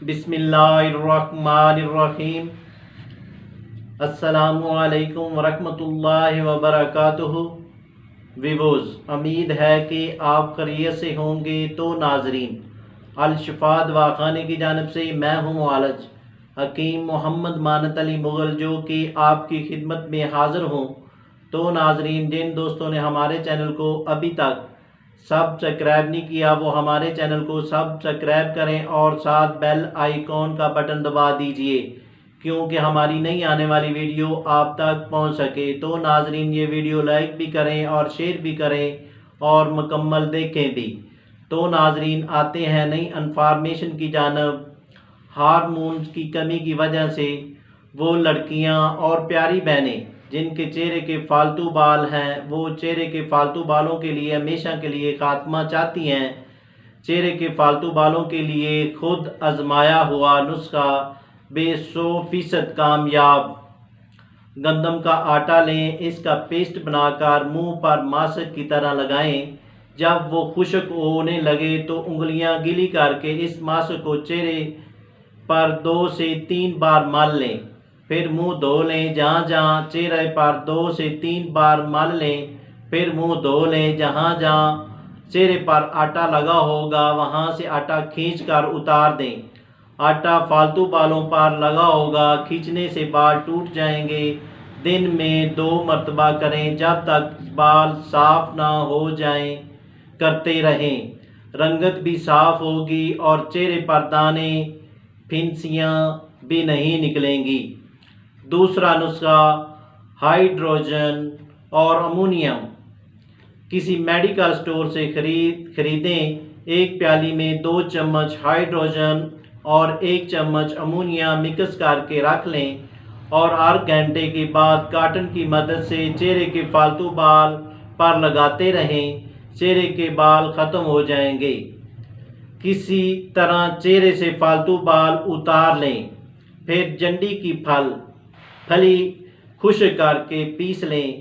بسم اللہ الرحمن الرحیم۔ السلام علیکم ورحمۃ اللہ وبرکاتہ۔ ویوز، امید ہے کہ آپ خیریت سے ہوں گے۔ تو ناظرین، الشفا دواخانے کی جانب سے میں ہوں معالج حکیم محمد مانت علی مغل، جو کہ آپ کی خدمت میں حاضر ہوں۔ تو ناظرین، جن دوستوں نے ہمارے چینل کو ابھی تک سبسکرائب نہیں کیا وہ ہمارے چینل کو سبسکرائب کریں اور ساتھ بیل آئیکن کا بٹن دبا دیجئے، کیونکہ ہماری نئی آنے والی ویڈیو آپ تک پہنچ سکے۔ تو ناظرین، یہ ویڈیو لائک بھی کریں اور شیئر بھی کریں اور مکمل دیکھیں بھی۔ تو ناظرین، آتے ہیں نئی انفارمیشن کی جانب۔ ہارمونز کی کمی کی وجہ سے وہ لڑکیاں اور پیاری بہنیں جن کے چہرے کے فالتو بال ہیں، وہ چہرے کے فالتو بالوں کے لیے ہمیشہ کے لیے خاتمہ چاہتی ہیں۔ چہرے کے فالتو بالوں کے لیے خود آزمایا ہوا نسخہ بے 100% کامیاب۔ گندم کا آٹا لیں، اس کا پیسٹ بنا کر منہ پر ماسک کی طرح لگائیں۔ جب وہ خشک ہونے لگے تو انگلیاں گیلی کر کے اس ماسک کو چہرے پر 2 سے 3 بار مل لیں، پھر منہ دھو لیں۔ جہاں جہاں چہرے پر 2 سے 3 بار مل لیں، پھر منہ دھو لیں۔ جہاں جہاں چہرے پر آٹا لگا ہوگا وہاں سے آٹا کھینچ کر اتار دیں۔ آٹا فالتو بالوں پر لگا ہوگا، کھینچنے سے بال ٹوٹ جائیں گے۔ دن میں 2 مرتبہ کریں جب تک بال صاف نہ ہو جائیں، کرتے رہیں۔ رنگت بھی صاف ہوگی اور چہرے پر دانے پھنسیاں بھی نہیں نکلیں گی۔ دوسرا نسخہ، ہائیڈروجن اور امونیم۔ کسی میڈیکل سٹور سے خریدیں۔ ایک پیالی میں 2 چمچ ہائیڈروجن اور 1 چمچ امونیم مکس کر کے رکھ لیں اور ہر گھنٹے کے بعد کاٹن کی مدد سے چہرے کے فالتو بال پر لگاتے رہیں۔ چہرے کے بال ختم ہو جائیں گے۔ کسی طرح چہرے سے فالتو بال اتار لیں، پھر جنڈی کی پھلی خشک کر کے پیس لیں۔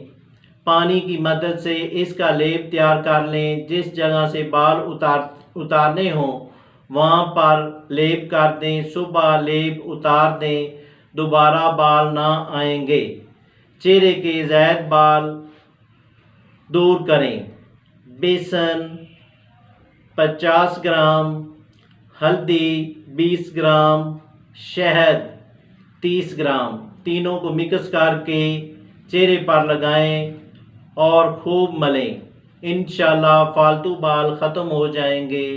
پانی کی مدد سے اس کا لیپ تیار کر لیں۔ جس جگہ سے بال اتارنے ہوں وہاں پر لیپ کر دیں۔ صبح لیپ اتار دیں، دوبارہ بال نہ آئیں گے۔ چہرے کے زائد بال دور کریں۔ بیسن 50 گرام، ہلدی 20 گرام، شہد 30 گرام، تینوں کو مکس کر کے چہرے پر لگائیں اور خوب ملیں۔ انشاءاللہ فالتو بال ختم ہو جائیں گے۔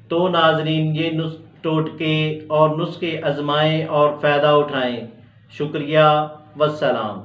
تو ناظرین، یہ ٹوٹکے اور نسخے آزمائیں اور فائدہ اٹھائیں۔ شکریہ، والسلام۔